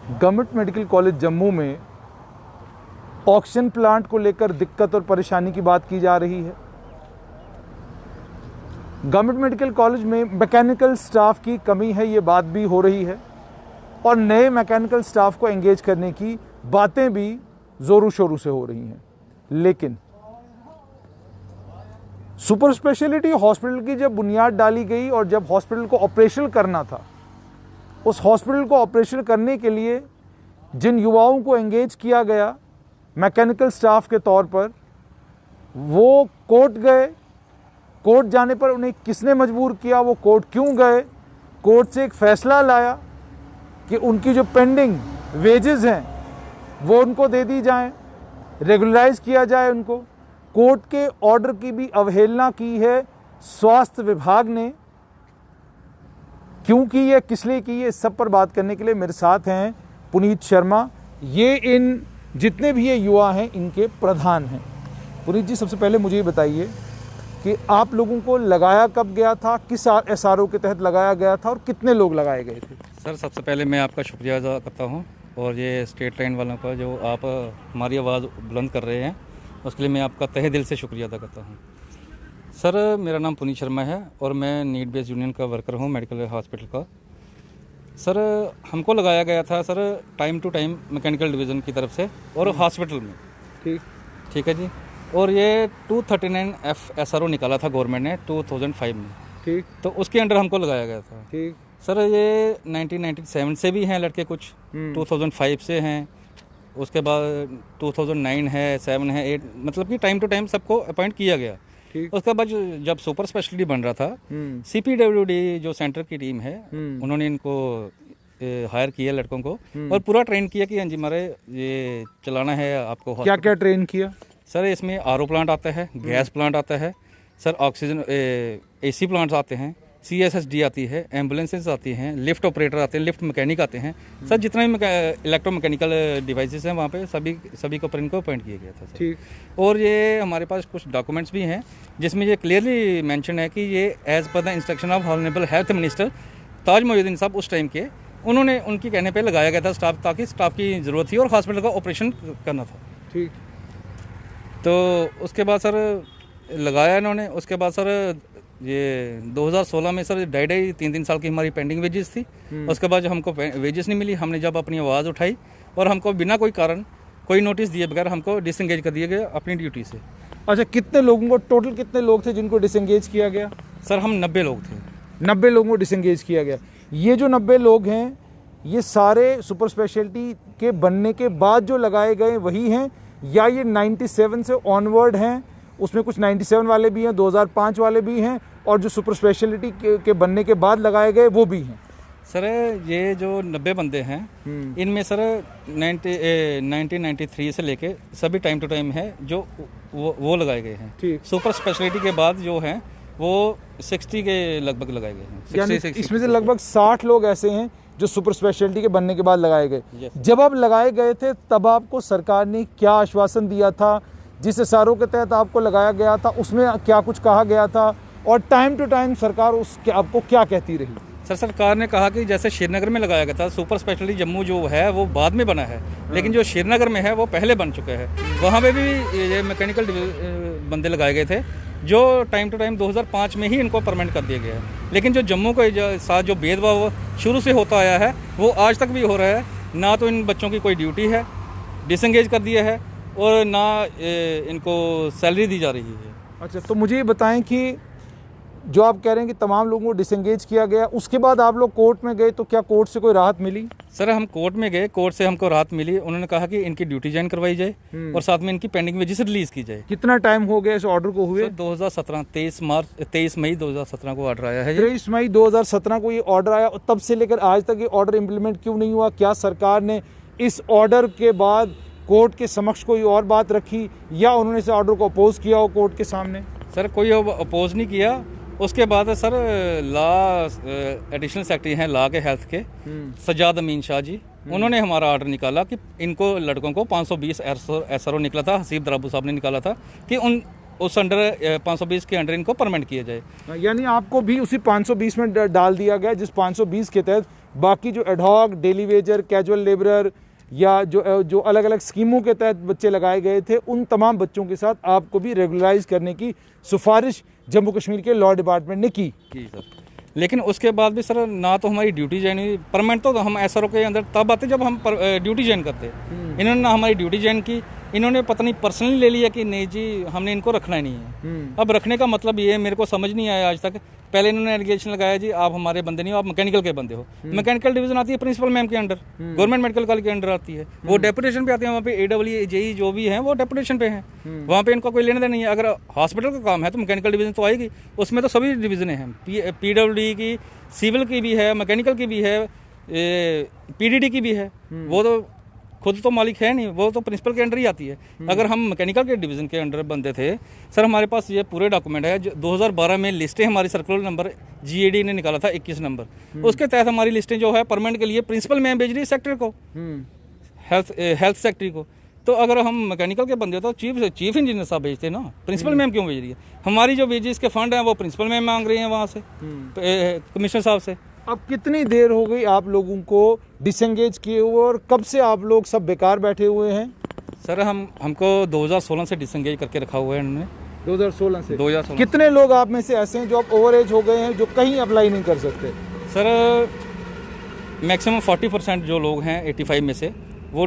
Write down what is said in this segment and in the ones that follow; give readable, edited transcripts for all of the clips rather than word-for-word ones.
Government medical college Jammu में oxygen plant को लेकर दिक्कत और परेशानी की बात की जा रही है। गवर्नमेंट मेडिकल कॉलेज में मैकेनिकल स्टाफ की कमी है, ये बात भी हो रही है और नए मैकेनिकल स्टाफ को एंगेज करने की बातें भी ज़ोरों शोरों से हो रही हैं। लेकिन सुपर स्पेशलिटी हॉस्पिटल की जब बुनियाद डाली गई और जब हॉस्पिटल को ऑपरेशनल करना था, उस हॉस्पिटल को ऑपरेशन करने के लिए जिन युवाओं को एंगेज किया गया मैकेनिकल स्टाफ के तौर पर, वो कोर्ट गए। कोर्ट जाने पर उन्हें किसने मजबूर किया, वो कोर्ट क्यों गए? कोर्ट से एक फ़ैसला लाया कि उनकी जो पेंडिंग वेजेस हैं वो उनको दे दी जाएं, रेगुलराइज किया जाए उनको। कोर्ट के ऑर्डर की भी अवहेलना की है स्वास्थ्य विभाग ने। क्यों की है, किस लिए की है, इस सब पर बात करने के लिए मेरे साथ हैं पुनीत शर्मा। ये इन जितने भी ये युवा हैं इनके प्रधान हैं। पुनीत जी, सबसे पहले मुझे ये बताइए कि आप लोगों को लगाया कब गया था, किस एसआरओ के तहत लगाया गया था और कितने लोग लगाए गए थे? सर, सबसे पहले मैं आपका शुक्रिया अदा करता हूं और ये स्टेट लाइन वालों का जो आप हमारी आवाज़ बुलंद कर रहे हैं, उसके लिए मैं आपका तहे दिल से शुक्रिया अदा करता हूं। सर, मेरा नाम पुनीत शर्मा है और मैं नीड बेस्ड यूनियन का वर्कर हूं मेडिकल हॉस्पिटल का। सर, हमको लगाया गया था sir time to time mechanical division की तरफ से और हॉस्पिटल में। ठीक है जी। और ये 239F SRO निकाला था गवर्नमेंट ने 2005 में। ठीक। तो उसके अंडर हमको लगाया गया था। ठीक। सर, ये 1997 से भी हैं लड़के, कुछ 2005 से हैं, उसके बाद 2009 है, 7 है, 8, मतलब कि टाइम टू टाइम सबको अपॉइंट किया गया। उसके बाद जब सुपर स्पेशलिटी बन रहा था, CPWD जो सेंटर की टीम है, उन्होंने इनको हायर किया लड़कों को और पूरा ट्रेन किया कि हाँ जी हमारे ये चलाना है आपको। क्या क्या ट्रेन किया? सर, इसमें RO प्लांट आता है, गैस प्लांट आता है, सर ऑक्सीजन AC प्लांट्स आते हैं, CSSD आती है, एम्बुलेंसेस आती हैं, लिफ्ट ऑपरेटर आते हैं, लिफ्ट मैकेनिक आते हैं। सर, जितने भी इलेक्ट्रोमैकेनिकल डिवाइसेस हैं वहाँ पे सभी को इनको अपॉइंट किया गया था। ठीक। और ये हमारे पास कुछ डॉक्यूमेंट्स भी हैं जिसमें ये क्लियरली मेंशन है कि ये as per the instruction of honourable health minister Taj Moinuddin साहब उस टाइम के, उन्होंने उनकी कहने पे लगाया गया था स्टाफ, ताकि स्टाफ की ज़रूरत थी और हॉस्पिटल का ऑपरेशन करना था। ठीक। तो उसके बाद सर लगाया इन्होंने। उसके बाद सर ये 2016 में सर 2.5-3 साल की हमारी पेंडिंग वेजेस थी। उसके बाद जब हमको वेजेस नहीं मिली, हमने जब अपनी आवाज़ उठाई और हमको बिना कोई कारण, कोई नोटिस दिए बगैर हमको डिसएंगेज कर दिया गया अपनी ड्यूटी से। अच्छा, कितने लोगों को, टोटल कितने लोग थे जिनको डिसएंगेज किया गया? सर, हम 90 लोग थे। 90 लोगों को डिसएंगेज किया गया। ये जो 90 लोग हैं, ये सारे सुपर स्पेशलिटी के बनने के बाद जो लगाए गए वही हैं, या ये 97 से ऑनवर्ड हैं? उसमें कुछ 97 वाले भी हैं, 2005 वाले भी हैं, और जो सुपर स्पेशलिटी के बनने के बाद लगाए गए वो भी हैं? सर, ये जो 90 बंदे हैं, इनमें सर 1993 से लेके सभी टाइम टू टाइम है जो वो लगाए गए हैं। ठीक। सुपर स्पेशलिटी के बाद जो हैं वो 60 के लगभग लगाए गए हैं। यानी इसमें से लगभग 60 लोग ऐसे हैं जो सुपर स्पेशलिटी के बनने के बाद लगाए गए। Yes. जब आप लगाए गए थे तब आपको सरकार ने क्या आश्वासन दिया था? जिस SRO के तहत आपको लगाया गया था उसमें क्या कुछ कहा गया था, और टाइम टू टाइम सरकार आपको क्या कहती रही? सर, सरकार ने कहा कि जैसे श्रीनगर में लगाया गया था, सुपर स्पेशलिटी जम्मू जो है वो बाद में बना है, लेकिन जो श्रीनगर में है वो पहले बन चुका है। वहाँ पे भी ये मैकेनिकल बंदे लगाए गए थे जो टाइम टू टाइम 2005 में ही इनको परमानेंट कर दिया गया है। लेकिन जो जम्मू के साथ जो भेदभाव शुरू से होता आया है वो आज तक भी हो रहा है। ना तो इन बच्चों की कोई ड्यूटी है, डिसएंगेज कर दिया है, और ना इनको सैलरी दी जा रही है। अच्छा, तो मुझे ये बताएं कि जो आप कह रहे हैं कि तमाम लोगों को डिसएंगेज किया गया, उसके बाद आप लोग कोर्ट में गए तो क्या कोर्ट से कोई राहत मिली? सर, हम कोर्ट में गए, कोर्ट से हमको राहत मिली। उन्होंने कहा कि इनकी ड्यूटी ज्वाइन करवाई जाए और साथ में इनकी पेंडिंग वेजेस रिलीज की जाए। कितना टाइम हो गया इस ऑर्डर को हुए? 2017 23 मई 2017 को ऑर्डर आया है। 23 मई 2017 को ये ऑर्डर आया, और तब से लेकर आज तक ये ऑर्डर इम्प्लीमेंट क्यों नहीं हुआ? क्या सरकार ने इस ऑर्डर के बाद कोर्ट के समक्ष कोई और बात रखी, या उन्होंने इस ऑर्डर को अपोज किया हो कोर्ट के सामने? सर, कोई अपोज नहीं किया। उसके बाद सर लॉ एडिशनल सेक्रेटरी हैं लॉ के हेल्थ के सज्जाद अमीन शाह जी, उन्होंने हमारा ऑर्डर निकाला कि इनको लड़कों को 520 SRO निकला था, हसीब दराबू साहब ने निकाला था कि उस अंडर 520 के अंडर इनको परमानेंट किया जाए। यानी आपको भी उसी 520 में डाल दिया गया जिस 520 के तहत बाकी जो ad hoc, daily Vaser, casual labourer या जो अलग अलग स्कीमों के तहत बच्चे लगाए गए थे, उन तमाम बच्चों के साथ आपको भी रेगुलराइज करने की सिफारिश जम्मू कश्मीर के लॉ डिपार्टमेंट ने की। सर, लेकिन उसके बाद भी सर ना तो हमारी ड्यूटी ज्वाइन हुई। परमानेंट तो हम SRO के अंदर तब आते जब हम ड्यूटी ज्वाइन करते। इन्होंने ना हमारी ड्यूटी ज्वाइन की, इन्होंने पता नहीं पर्सनली ले लिया कि नहीं जी हमने इनको रखना ही नहीं है। अब रखने का मतलब ये मेरे को समझ नहीं आया आज तक। पहले इन्होंने एलिगेशन लगाया जी आप हमारे बंदे नहीं हो, आप मैकेनिकल के बंदे हो। मैकेनिकल डिवीजन आती है प्रिंसिपल मैम के अंडर, गवर्नमेंट मेडिकल कॉलेज के अंडर आती है। वो डेपुटेशन पे आते हैं, वहाँ पे AEE JEE जो भी हैं वो डेपुटेशन पे हैं। वहाँ पे इनका कोई लेना देना नहीं है। अगर हॉस्पिटल का काम है तो मैकेनिकल डिवीजन तो आएगी, उसमें तो सभी डिवीजन हैं, PWD की, सिविल की भी है, मैकेनिकल की भी है, PDD की भी है। वो तो खुद तो मालिक है नहीं, वो तो प्रिंसिपल के अंडर ही आती है। अगर हम मैकेनिकल के डिवीजन के अंडर बंदे थे सर, हमारे पास ये पूरे डॉक्यूमेंट है। 2012 में लिस्टें हमारी सर्कुलर नंबर GAD ने निकाला था 21 नंबर, उसके तहत हमारी लिस्टें जो है परमानेंट के लिए प्रिंसिपल मैम भेज रही है सेक्टर को, हेल्थ सेक्रेटरी को। तो अगर हम मैकेनिकल के बंदे हो तो चीफ इंजीनियर साहब भेजते ना, प्रिंसिपल मैम क्यों भेज रही है? हमारी जो वेजेस के फंड हैं वो प्रिंसिपल मैम मांग रही हैं वहाँ से, कमिश्नर साहब से। अब कितनी देर हो गई आप लोगों को डिसंगेज किए हुए और कब से आप लोग सब बेकार बैठे हुए हैं? सर हमको 2016 से डिसंगेज करके रखा हुआ है इन्होंने। 2016 से? 2016। कितने लोग आप में से ऐसे हैं जो अब ओवर एज हो गए हैं, जो कहीं अप्लाई नहीं कर सकते? सर मैक्सिमम 40% जो लोग हैं 85 में से वो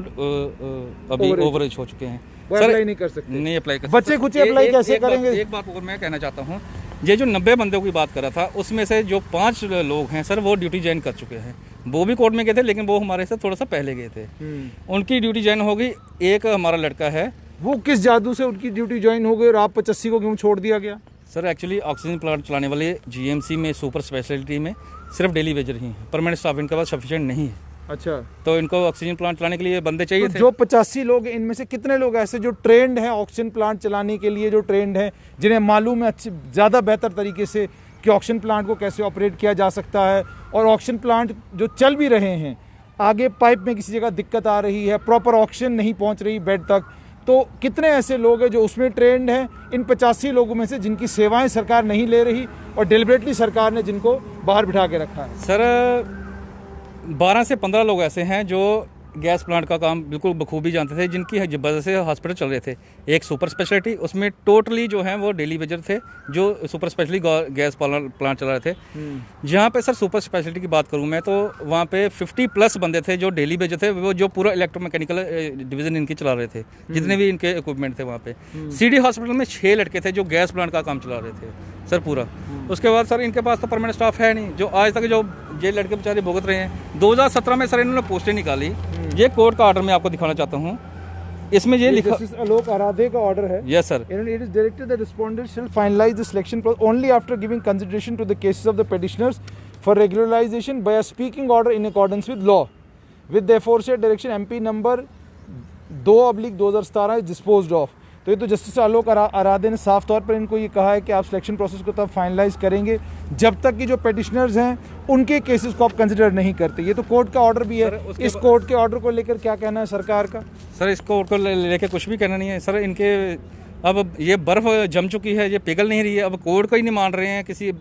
अभी ओवर एज हो चुके हैं। सर अप्लाई नहीं कर सकते? नहीं अप्लाई कर बच्चे कुछ अप्लाई कैसे करेंगे? एक बात और मैं कहना चाहता हूँ, ये जो 90 बंदों की बात कर रहा था उसमें से जो 5 लोग हैं सर वो ड्यूटी ज्वाइन कर चुके हैं। वो भी कोर्ट में गए थे लेकिन वो हमारे से थोड़ा सा पहले गए थे, उनकी ड्यूटी ज्वाइन हो गई। एक हमारा लड़का है, वो किस जादू से उनकी ड्यूटी ज्वाइन हो गई और आप 85 को क्यों छोड़ दिया गया? सर एक्चुअली ऑक्सीजन प्लांट चलाने वाले GMC में सुपर स्पेशलिटी में सिर्फ डेली वेजर ही हैं, परमानेंट स्टाफ इनके पास सफिशिएंट नहीं है। अच्छा, तो इनको ऑक्सीजन प्लांट चलाने के लिए बंदे चाहिए तो थे। जो 85 लोग हैं इनमें से कितने लोग ऐसे जो ट्रेंड हैं ऑक्सीजन प्लांट चलाने के लिए, जो ट्रेंड हैं, जिन्हें मालूम है अच्छी ज़्यादा बेहतर तरीके से कि ऑक्सीजन प्लांट को कैसे ऑपरेट किया जा सकता है, और ऑक्सीजन प्लांट जो चल भी रहे हैं, आगे पाइप में किसी जगह दिक्कत आ रही है, प्रॉपर ऑक्सीजन नहीं पहुंच रही बेड तक, तो कितने ऐसे लोग हैं जो उसमें ट्रेंड हैं? इन 85 लोगों में से जिनकी सेवाएं सरकार नहीं ले रही और डिलिबरेटली सरकार ने जिनको बाहर बिठा के रखा है? सर 12 से 15 लोग ऐसे हैं जो गैस प्लांट का काम बिल्कुल बखूबी जानते थे, जिनकी वजह से हॉस्पिटल चल रहे थे। एक सुपर स्पेशलिटी, उसमें टोटली जो हैं वो डेली वेजर थे जो सुपर स्पेशलिटी गैस प्लांट चला रहे थे। जहाँ पे सर सुपर स्पेशलिटी की बात करूँ मैं तो वहाँ पे 50+ बंदे थे जो डेली वेजर थे, वो जो पूरा इलेक्ट्रोमैकेनिकल डिवीजन इनकी चला रहे थे, जितने भी इनके इक्विपमेंट थे वहाँ पे। CD हॉस्पिटल में 6 लड़के थे जो गैस प्लांट का काम चला रहे थे सर पूरा। उसके बाद सर इनके पास तो परमानेंट स्टाफ है नहीं, जो आज तक जो ये लड़के बेचारे भुगत रहे हैं। 2017 में सर इन्होंने पोस्टें निकाली, ये कोर्ट का ऑर्डर मैं आपको दिखाना चाहता हूँ। इसमें ये लिखा, आलोक आराधे का ऑर्डर है। Yes sir. It is directed that respondents shall finalize the selection process only after giving consideration to the cases of the petitioners for regularization by a speaking order in accordance with law. With the aforesaid direction MP number 2/2017 is disposed of. तो ये तो justice आलोक आराधे ने साफ तौर पर इनको ये कहा है कि आप सिलेक्शन प्रोसेस को तब फाइनलाइज करेंगे जब तक कि जो पेटिशनर्स हैं उनके केसेस को आप कंसिडर नहीं करते। ये तो कोर्ट का ऑर्डर भी है। इस कोर्ट के ऑर्डर को लेकर क्या कहना है सरकार का? सर इस कोर्ट को लेकर कुछ भी कहना नहीं है सर। इनके अब ये बर्फ जम चुकी है, ये पिघल नहीं रही है, अब कोर्ट को ही नहीं मान रहे हैं किसी।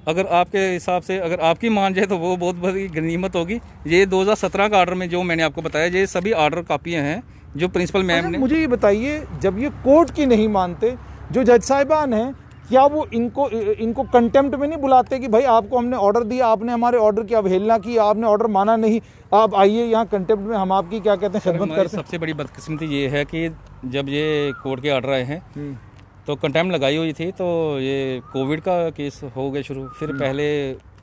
अगर आपके हिसाब से अगर आपकी मान जाए तो वो बहुत बड़ी गनीमत होगी। ये 2017 का ऑर्डर में जो मैंने आपको बताया, ये सभी ऑर्डर कापियाँ हैं जो प्रिंसिपल मैम ने। मुझे ये बताइए, जब ये कोर्ट की नहीं मानते, जो जज साहिबान हैं, क्या वो इनको कंटेम्प्ट में नहीं बुलाते कि भाई आपको हमने ऑर्डर दिया, आपने हमारे ऑर्डर की अवहेलना की, आपने ऑर्डर माना नहीं, आप आइए यहाँ कंटेम्प्ट में, हम आपकी क्या कहते हैं खिदमत करते हैं। सबसे बड़ी बदकिस्मती ये है कि जब ये कोर्ट के ऑर्डर आए हैं तो कंटेम्प्ट लगाई हुई थी, तो ये कोविड का केस हो गया शुरू। फिर पहले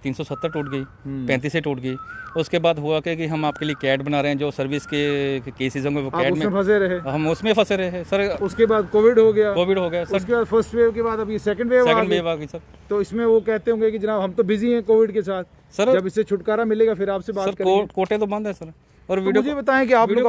370 टूट गई, 35 से टूट गई। उसके बाद हुआ कि हम आपके लिए कैट बना रहे हैं, जो सर्विस के केसेस होंगे वो कैट में फंसे रहे, हम उसमें फंसे रहे सर। उसके बाद कोविड हो गया सर। उसके बाद फर्स्ट वेव के बाद अभी सेकंड वेव आ गई सर। तो इसमें वो कहते होंगे कि जनाब हम तो बिजी हैं कोविड के साथ सर, जब इससे छुटकारा मिलेगा फिर आपसे बात करेंगे। कोर्टें तो बंद है सर। और तो मुझे बताएं कि आप लोग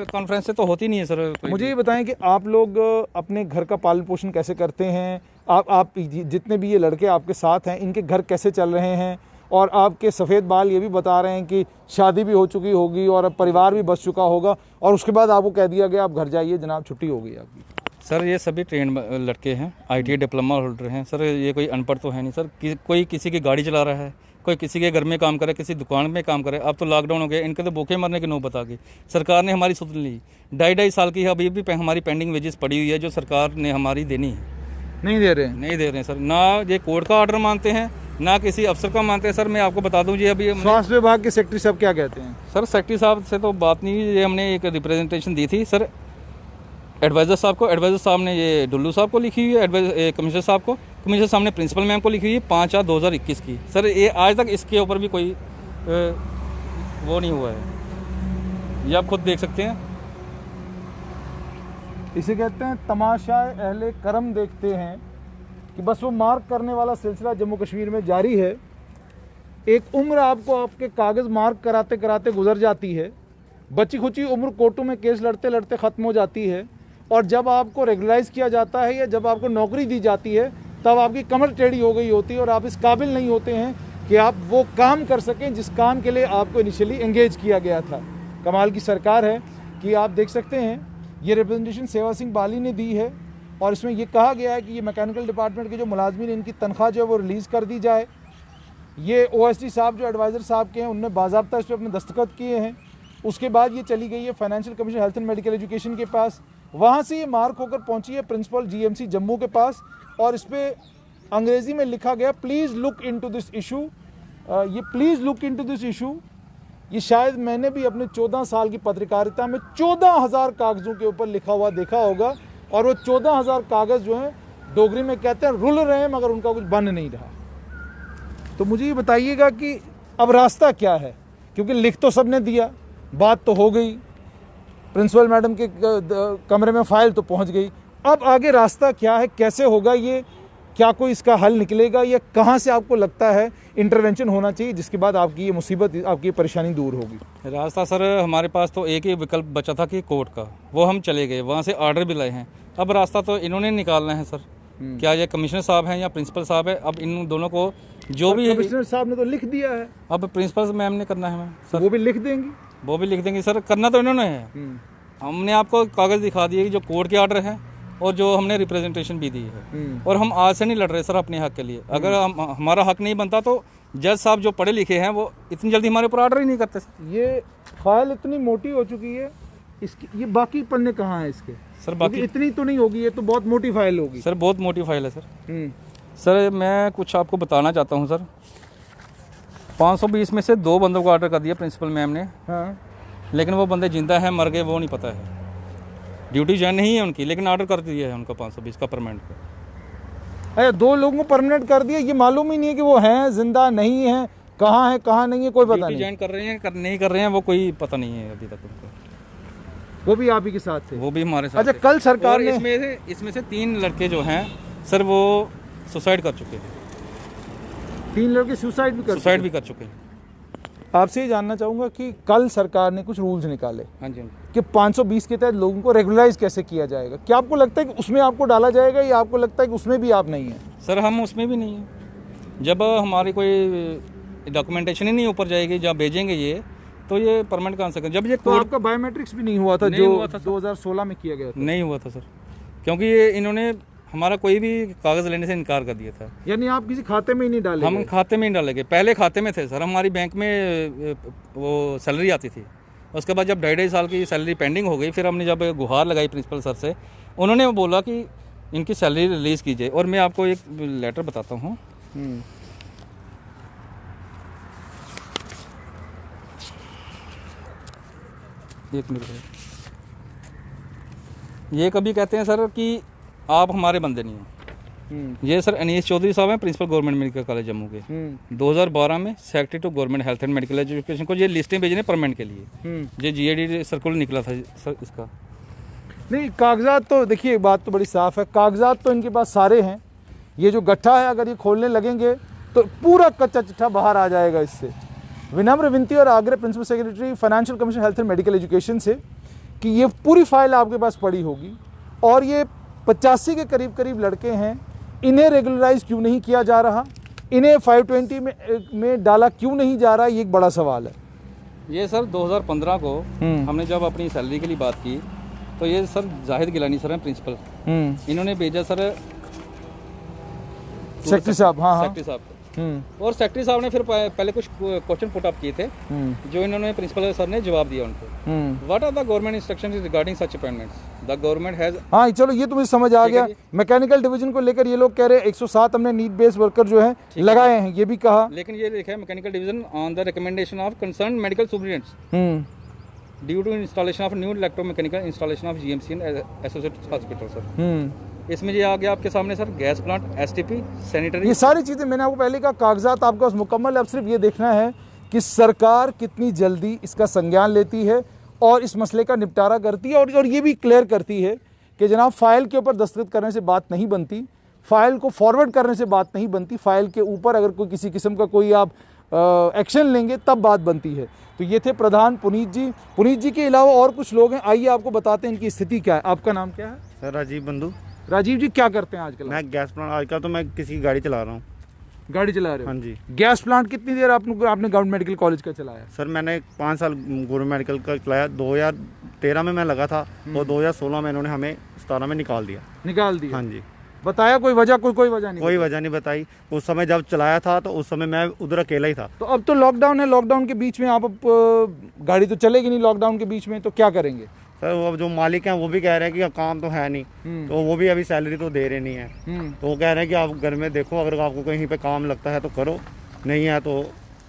कॉन्फ्रेंस से तो होती नहीं है सर। मुझे ये बताएं कि आप लोग अपने घर का पालन पोषण कैसे करते हैं? आप जितने भी ये लड़के आपके साथ हैं, इनके घर कैसे चल रहे हैं? और आपके सफ़ेद बाल ये भी बता रहे हैं कि शादी भी हो चुकी होगी और अब परिवार भी बस चुका होगा, और उसके बाद आपको कह दिया गया आप घर जाइए जनाब, छुट्टी हो गई आपकी। सर ये सभी ट्रेंड लड़के हैं, ITI डिप्लोमा होल्डर हैं सर। ये कोई अनपढ़ तो है नहीं सर। कोई किसी की गाड़ी चला रहा है, कोई किसी के घर में काम करे, किसी दुकान में काम करे। अब तो लॉकडाउन हो गया, इनके तो भूखे मरने की नौबत आ गई। सरकार ने हमारी सुन ली। 2.5 साल की है, अभी भी हमारी पेंडिंग वेजेस पड़ी हुई है जो सरकार ने हमारी देनी है। नहीं दे रहे हैं। नहीं दे रहे हैं सर, ना ये कोर्ट का ऑर्डर मानते हैं, ना किसी अफसर का मानते हैं। सर मैं आपको बता दूं, ये अभी स्वास्थ्य विभाग के सेक्रेटरी साहब क्या कहते हैं? सर सेक्रेटरी साहब से तो बात नहीं हुई, ये हमने एक रिप्रेजेंटेशन दी थी सर एडवाइज़र साहब को। एडवाइज़र साहब ने ये डुल्लू साहब को लिखी हुई है, कमिश्नर साहब को। कमिश्नर साहब ने प्रिंसिपल मैम को लिखी हुई है 5/4/2021 की। सर ये आज तक इसके ऊपर भी कोई वो नहीं हुआ है, ये आप खुद देख सकते हैं। इसे कहते हैं तमाशाए अहले करम देखते हैं कि बस वो मार्क करने वाला सिलसिला जम्मू कश्मीर में जारी है। एक उम्र आपको आपके कागज़ मार्क कराते कराते गुजर जाती है, बची खुची उम्र कोर्टों में केस लड़ते लड़ते ख़त्म हो जाती है, और जब आपको रेगुलराइज़ किया जाता है या जब आपको नौकरी दी जाती है तब आपकी कमर टेढ़ी हो गई होती है और आप इस काबिल नहीं होते हैं कि आप वो काम कर सकें जिस काम के लिए आपको इनिशियली एंगेज किया गया था। कमाल की सरकार है कि आप देख सकते हैं ये रिप्रेजेंटेशन सेवा सिंह बाली ने दी है, और इसमें ये कहा गया है कि ये मैकेनिकल डिपार्टमेंट के जो मुलाजमीन इनकी तनख्वाह जो है वो रिलीज़ कर दी जाए। ये OSD साहब जो एडवाइज़र साहब के हैं उनने बाज़ाब्ता इस पर अपने दस्तखत किए हैं। उसके बाद ये चली गई है financial commission health and medical education के पास, वहाँ से ये मार्क होकर पहुँची है प्रिंसिपल GMC जम्मू के पास, और इस पर अंग्रेज़ी में लिखा गया please look into this issue. ये please look into this issue, ये शायद मैंने भी अपने 14 साल की पत्रकारिता में 14,000 कागज़ों के ऊपर लिखा हुआ देखा होगा, और वो 14,000 कागज़ जो हैं डोगरी में कहते हैं रुल रहे हैं मगर उनका कुछ बन नहीं रहा। तो मुझे ये बताइएगा कि अब रास्ता क्या है, क्योंकि लिख तो सबने दिया, बात तो हो गई, प्रिंसिपल मैडम के कमरे में फ़ाइल तो पहुंच गई, अब आगे रास्ता क्या है, कैसे होगा ये, क्या कोई इसका हल निकलेगा, या कहां से आपको लगता है इंटरवेंशन होना चाहिए जिसके बाद आपकी ये मुसीबत, आपकी ये परेशानी दूर होगी? रास्ता सर हमारे पास तो एक ही विकल्प बचा था कि कोर्ट का, वो हम चले गए, वहाँ से ऑर्डर भी लाए हैं। अब रास्ता तो इन्होंने निकालना है सर, क्या ये कमिश्नर साहब हैं या प्रिंसिपल साहब है, अब इन दोनों को जो भी। कमिश्नर साहब ने तो लिख दिया है, अब प्रिंसिपल मैम ने करना है सर, वो भी लिख देंगी। वो भी लिख देंगे सर, करना तो इन्होंने है। हमने आपको कागज़ दिखा दिए जो कोर्ट के ऑर्डर है और जो हमने रिप्रेजेंटेशन भी दी है, और हम आज से नहीं लड़ रहे सर अपने हक के लिए। अगर हमारा हक नहीं बनता तो जज साहब जो पढ़े लिखे हैं वो इतनी जल्दी हमारे ऊपर ऑर्डर ही नहीं करते सर। ये फाइल इतनी मोटी हो चुकी है, इसकी ये बाकी पन्ने कहाँ हैं इसके? सर बाकी इतनी तो नहीं होगी, ये तो बहुत मोटी फाइल होगी सर, बहुत मोटी फाइल है सर। सर मैं कुछ आपको बताना चाहता हूँ सर, 520 में से 2 बंदों को ऑर्डर कर दिया प्रिंसिपल मैम ने। हाँ, लेकिन वो बंदे जिंदा हैं मर गए वो नहीं पता है, ड्यूटी ज्वाइन नहीं है उनकी, लेकिन ऑर्डर कर दिया है उनका 520 का परमानेंट का। अरे 2 लोगों को परमानेंट कर दिया, ये मालूम ही नहीं है कि वो हैं जिंदा नहीं है, कहाँ है कहाँ नहीं है, कोई पता नहीं। ज्वाइन कर रहे हैं नहीं कर रहे हैं वो कोई पता नहीं है अभी तक उनको। वो भी आप ही के साथ थे? वो भी हमारे साथ। अच्छा, कल सरकार ने इसमें से 3 लड़के जो हैं सर वो सुसाइड कर चुके हैं। 3 लड़के सुसाइड भी कर चुके हैं। आपसे ये जानना चाहूँगा कि कल सरकार ने कुछ रूल्स निकाले, हाँ जी, कि 520 के तहत लोगों को रेगुलराइज कैसे किया जाएगा, क्या आपको लगता है कि उसमें आपको डाला जाएगा, या आपको लगता है कि उसमें भी आप नहीं हैं? सर हम उसमें भी नहीं हैं। जब हमारी कोई डॉक्यूमेंटेशन ही नहीं ऊपर जाएगी, जब भेजेंगे ये तो ये परमानेंट कहाँ से? जब ये तो आपका बायोमेट्रिक्स भी नहीं हुआ था जो 2016 में किया गया था? नहीं हुआ था सर, क्योंकि ये इन्होंने हमारा कोई भी कागज़ लेने से इनकार कर दिया था। यानी आप किसी खाते में ही नहीं डाले? हम खाते में ही डालेंगे, पहले खाते में थे सर, हमारी बैंक में वो सैलरी आती थी। उसके बाद जब 2.5 साल की सैलरी पेंडिंग हो गई, फिर हमने जब गुहार लगाई प्रिंसिपल सर से, उन्होंने बोला कि इनकी सैलरी रिलीज़ कीजिए। और मैं आपको एक लेटर बताता हूँ, एक मिनट। ये कभी कहते हैं सर कि आप हमारे बंदे नहीं हैं। ये सर अनीस चौधरी साहब हैं, principal government medical college Jammu के। 2012 में secretary to government health and medical education को ये लिस्टें भेजने परमानेंट के लिए, ये GAD सर्कुलर निकला था सर इसका। नहीं, कागजात तो देखिए, बात तो बड़ी साफ है, कागजात तो इनके पास सारे हैं। ये जो गट्ठा है अगर ये खोलने लगेंगे तो पूरा कच्चा चिट्ठा बाहर आ जाएगा इससे। विनम्र विनती और आग्रह principal secretary financial commission health and medical education से कि ये पूरी फाइल आपके पास पड़ी होगी, और ये 85 के करीब करीब लड़के हैं, इन्हें रेगुलराइज क्यों नहीं किया जा रहा, इन्हें 520 में डाला क्यों नहीं जा रहा, ये एक बड़ा सवाल है। ये सर 2015 को हमने जब अपनी सैलरी के लिए बात की तो ये सर जाहिद गिलानी सर हैं प्रिंसिपल, इन्होंने भेजा सर सेक्रेटरी साहब, हाँ सेक्रेटरी साहब और सेक्रेटरी साहब ने फिर पहले कुछ क्वेश्चन पुट अप किए थे जो इन्होंने प्रिंसिपल सर ने जवाब दिया उनको। What are the government instructions regarding such appointments the government has. हाँ चलो ये तो मुझे समझ आ गया। मैकेनिकल डिवीजन को लेकर ये लोग कह रहे हैं 107 हमने नीड बेस्ड वर्कर जो है लगाए हैं, ये भी कहा। लेकिन ये लिखा है mechanical division on the recommendation of concern medical superintendents due to installation of new electromechanical installation of GMC and associated hospital sir. इसमें ये आ गया आपके सामने sir gas plant, STP, sanitary, ये सारी चीज़ें मैंने आपको पहले कहा कागजात आपका मुकम्मल है। अब सिर्फ ये देखना है कि सरकार कितनी जल्दी इसका संज्ञान लेती है और इस मसले का निपटारा करती है और ये भी क्लियर करती है कि जनाब फाइल के ऊपर दस्तखत करने से बात नहीं बनती, फाइल को फॉरवर्ड करने से बात नहीं बनती, फाइल के ऊपर अगर कोई किसी किस्म का कोई आप एक्शन लेंगे तब बात बनती है। तो ये थे प्रधान पुनीत जी के अलावा और कुछ लोग हैं, आइए आपको बताते हैं इनकी स्थिति क्या है। आपका नाम क्या है? सर राजीव बंधु। राजीव जी क्या करते हैं आजकल? मैं गैस प्लांट आजकल तो मैं किसी की गाड़ी चला रहा हूँ। गाड़ी चला रहे हो? हाँ जी। गैस प्लांट कितनी देर आपने गवर्नमेंट मेडिकल कॉलेज का चलाया? सर मैंने 5 साल गवर्नमेंट मेडिकल का चलाया। 2013 में मैं लगा था और 2016 में इन्होंने हमें 17 में निकाल दिया। हाँ जी। बताया कोई वजह? कोई वजह नहीं? कोई वजह नहीं बताई। उस समय जब चलाया था तो उस समय मैं उधर अकेला ही था। तो अब तो लॉकडाउन है, लॉकडाउन के बीच में आप गाड़ी तो चलेगी नहीं लॉकडाउन के बीच में, तो क्या करेंगे? सर वो जो मालिक हैं वो भी कह रहे हैं कि काम तो है नहीं, तो वो भी अभी सैलरी तो दे रहे नहीं है, तो वो कह रहे हैं कि आप घर में देखो, अगर आपको कहीं पे काम लगता है तो करो, नहीं है तो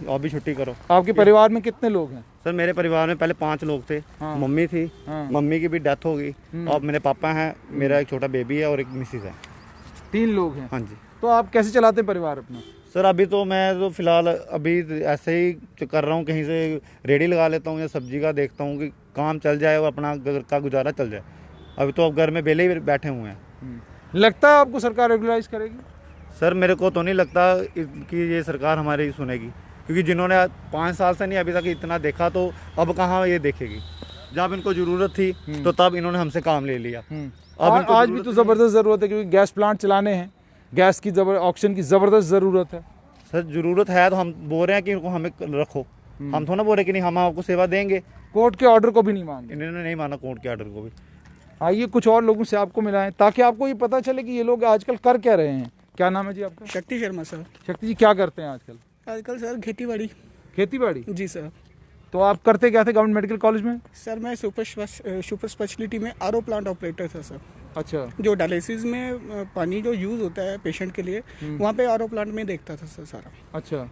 आप भी छुट्टी करो। आपके परिवार में कितने लोग हैं? सर मेरे परिवार में पहले 5 लोग थे। मम्मी थी, मम्मी की भी डेथ हो गई, और मेरे पापा हैं, मेरा एक छोटा बेबी है और एक मिसेज है। 3 लोग हैं? हाँ जी। तो आप कैसे चलाते हैं परिवार अपना? सर अभी तो मैं तो फिलहाल अभी ऐसे ही कर रहा हूँ, कहीं से रेडी लगा लेता हूँ या सब्जी का देखता हूँ कि काम चल जाए और अपना घर का गुजारा चल जाए। अभी तो अब घर में बेले ही बैठे हुए हैं। लगता है आपको सरकार रेगुलराइज करेगी? सर मेरे को तो नहीं लगता कि ये सरकार हमारी सुनेगी, क्योंकि जिन्होंने 5 साल से नहीं अभी तक इतना देखा, तो अब कहाँ ये देखेगी। जब इनको ज़रूरत थी तो तब इन्होंने हमसे काम ले लिया। अब आज भी तो ज़बरदस्त ज़रूरत है, क्योंकि गैस प्लांट चलाने हैं, गैस की ऑक्सीजन की ज़बरदस्त ज़रूरत है। सर ज़रूरत है तो हम बोल रहे हैं कि इनको हमें रखो, हम थोड़ा बोल रहे कि नहीं हम आपको सेवा देंगे। कोर्ट के ऑर्डर को भी नहीं मांगे? इन्होंने नहीं माना कोर्ट के ऑर्डर को भी। आइए कुछ और लोगों से आपको मिलाएं ताकि आपको ये पता चले कि ये लोग आजकल कर क्या रहे हैं। क्या नाम है जी आपका? शक्ति शर्मा सर। शक्ति जी क्या करते हैं आजकल? आजकल सर खेती बाड़ी जी सर। तो आप करते क्या थे गवर्नमेंट मेडिकल कॉलेज में? सर मैं सुपर स्पेशलिटी में आरओ प्लांट ऑपरेटर था सर। अच्छा। जो डायलिसिस में पानी जो यूज़ होता है पेशेंट के लिए, वहाँ पे आरओ प्लांट में देखता था सर सारा। अच्छा।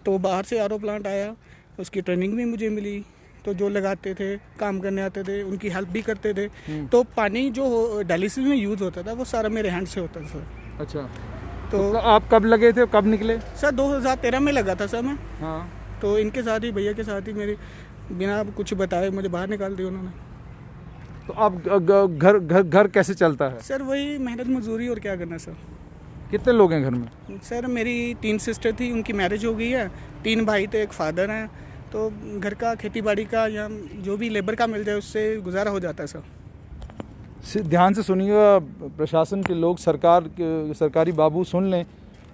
तो बाहर से आरओ प्लांट आया, उसकी ट्रेनिंग भी मुझे मिली, तो जो लगाते थे, काम करने आते थे, उनकी हेल्प भी करते थे। तो पानी जो डायलिसिस में यूज़ होता था वो सारा मेरे हैंड से होता था सर। अच्छा। तो आप कब लगे थे, कब निकले? सर 2013 में लगा था सर मैं। हाँ। तो इनके साथ ही, भैया के साथ ही, मेरी बिना कुछ बताए मुझे बाहर निकाल दिया उन्होंने। तो अब घर कैसे चलता है? सर वही मेहनत मजदूरी, और क्या करना सर। कितने लोग हैं घर में? सर मेरी 3 सिस्टर थी, उनकी मैरिज हो गई है, 3 भाई थे, एक फादर हैं, तो घर का खेती बाड़ी का या जो भी लेबर का मिल जाए उससे गुजारा हो जाता है सर। ध्यान से सुनिएगा, प्रशासन के लोग, सरकारी बाबू सुन लें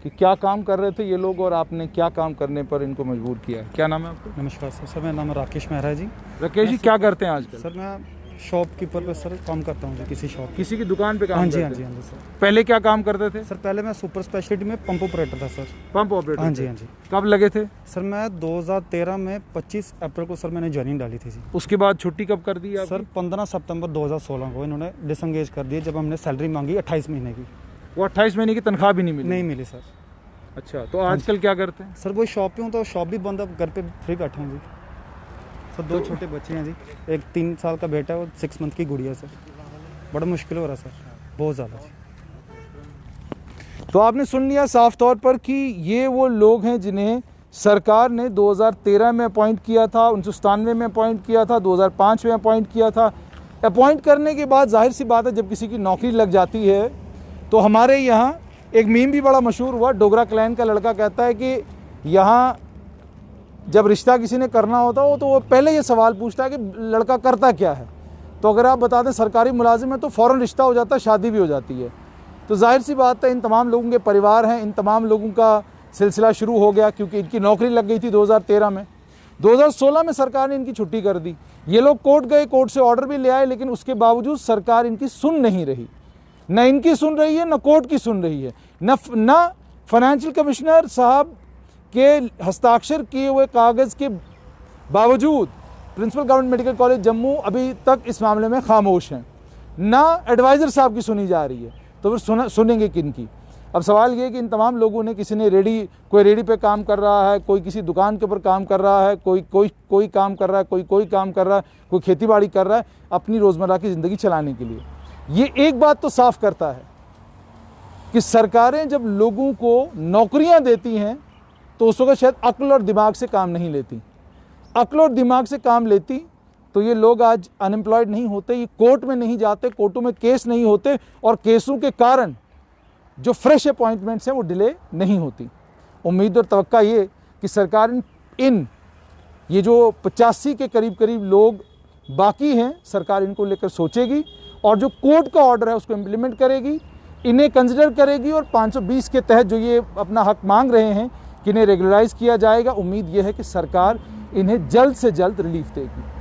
कि क्या काम कर रहे थे ये लोग और आपने क्या काम करने पर इनको मजबूर किया है। क्या नाम है आपका? नमस्कार सर, मेरा नाम है राकेश मेहरा जी। राकेश जी क्या करते हैं आजकल? सर मैं शॉपकीपर पे सर काम करता हूँ जी, किसी की दुकान पे काम हाँ जी सर। पहले क्या काम करते थे? सर पहले मैं सुपर स्पेशलिटी में पंप ऑपरेटर था सर। Pump operator? हाँ जी। कब लगे थे? सर मैं 2013 में 25 अप्रैल को सर मैंने ज्वाइनिंग डाली थी जी। उसके बाद छुट्टी कब कर दी आपकी? सर 15 सितंबर 2016 को इन्होंने डिसंगेज कर दिया, जब हमने सैलरी मांगी 28 महीने की। वो 28 महीने की तनख्वाह भी नहीं मिली? नहीं मिली सर। अच्छा, तो आजकल क्या करते हैं? सर वही शॉप पे हूँ, तो शॉप भी बंद, अब घर पे फ्री बैठे हैं जी। सर 2 छोटे बच्चे हैं जी, एक 3 साल का बेटा है और 6 मंथ की गुड़िया सर। बड़ा मुश्किल हो रहा है सर, बहुत ज़्यादा। तो आपने सुन लिया साफ तौर पर कि ये वो लोग हैं जिन्हें सरकार ने 2013 में अपॉइंट किया था, 1997 में अपॉइंट किया था, 2005 में अपॉइंट किया था। अपॉइंट करने के बाद जाहिर सी बात है जब किसी की नौकरी लग जाती है तो हमारे यहाँ एक मीम भी बड़ा मशहूर हुआ, डोगरा क्लैन का लड़का कहता है कि यहाँ जब रिश्ता किसी ने करना होता हो तो वो पहले ये सवाल पूछता है कि लड़का करता क्या है। तो अगर आप बता दें सरकारी मुलाजिम है तो फ़ौरन रिश्ता हो जाता है, शादी भी हो जाती है। तो जाहिर सी बात है इन तमाम लोगों के परिवार हैं, इन तमाम लोगों का सिलसिला शुरू हो गया क्योंकि इनकी नौकरी लग गई थी 2013 में। 2016 में सरकार ने इनकी छुट्टी कर दी। ये लोग कोर्ट गए, कोर्ट से ऑर्डर भी ले आए, लेकिन उसके बावजूद सरकार इनकी सुन नहीं रही। न इनकी सुन रही है, न कोर्ट की सुन रही है, न फाइनेंशियल कमिश्नर साहब के हस्ताक्षर किए हुए कागज़ के बावजूद principal government medical college Jammu अभी तक इस मामले में खामोश हैं, ना एडवाइज़र साहब की सुनी जा रही है, तो फिर सुनेंगे किन की। अब सवाल ये है कि इन तमाम लोगों ने, किसी ने कोई रेडी पे काम कर रहा है, कोई किसी दुकान के ऊपर काम कर रहा है, कोई काम कर रहा है, कोई काम कर रहा है, कोई खेती बाड़ी कर रहा है अपनी रोज़मर्रा की ज़िंदगी चलाने के लिए। ये एक बात तो साफ करता है कि सरकारें जब लोगों को नौकरियां देती हैं तो उस वक्त शायद अक्ल और दिमाग से काम नहीं लेती। अक्ल और दिमाग से काम लेती तो ये लोग आज अनएम्प्लॉयड नहीं होते, ये कोर्ट में नहीं जाते, कोर्टों में केस नहीं होते, और केसों के कारण जो फ्रेश अपॉइंटमेंट्स हैं वो डिले नहीं होती। उम्मीद और तवक्का ये कि सरकार ये जो 85 के करीब लोग बाकी हैं, सरकार इनको लेकर सोचेगी और जो कोर्ट का ऑर्डर है उसको इम्प्लीमेंट करेगी, इन्हें कंसिडर करेगी, और 520 के तहत जो ये अपना हक मांग रहे हैं कि इन्हें रेगुलराइज किया जाएगा, उम्मीद ये है कि सरकार इन्हें जल्द से जल्द रिलीफ देगी।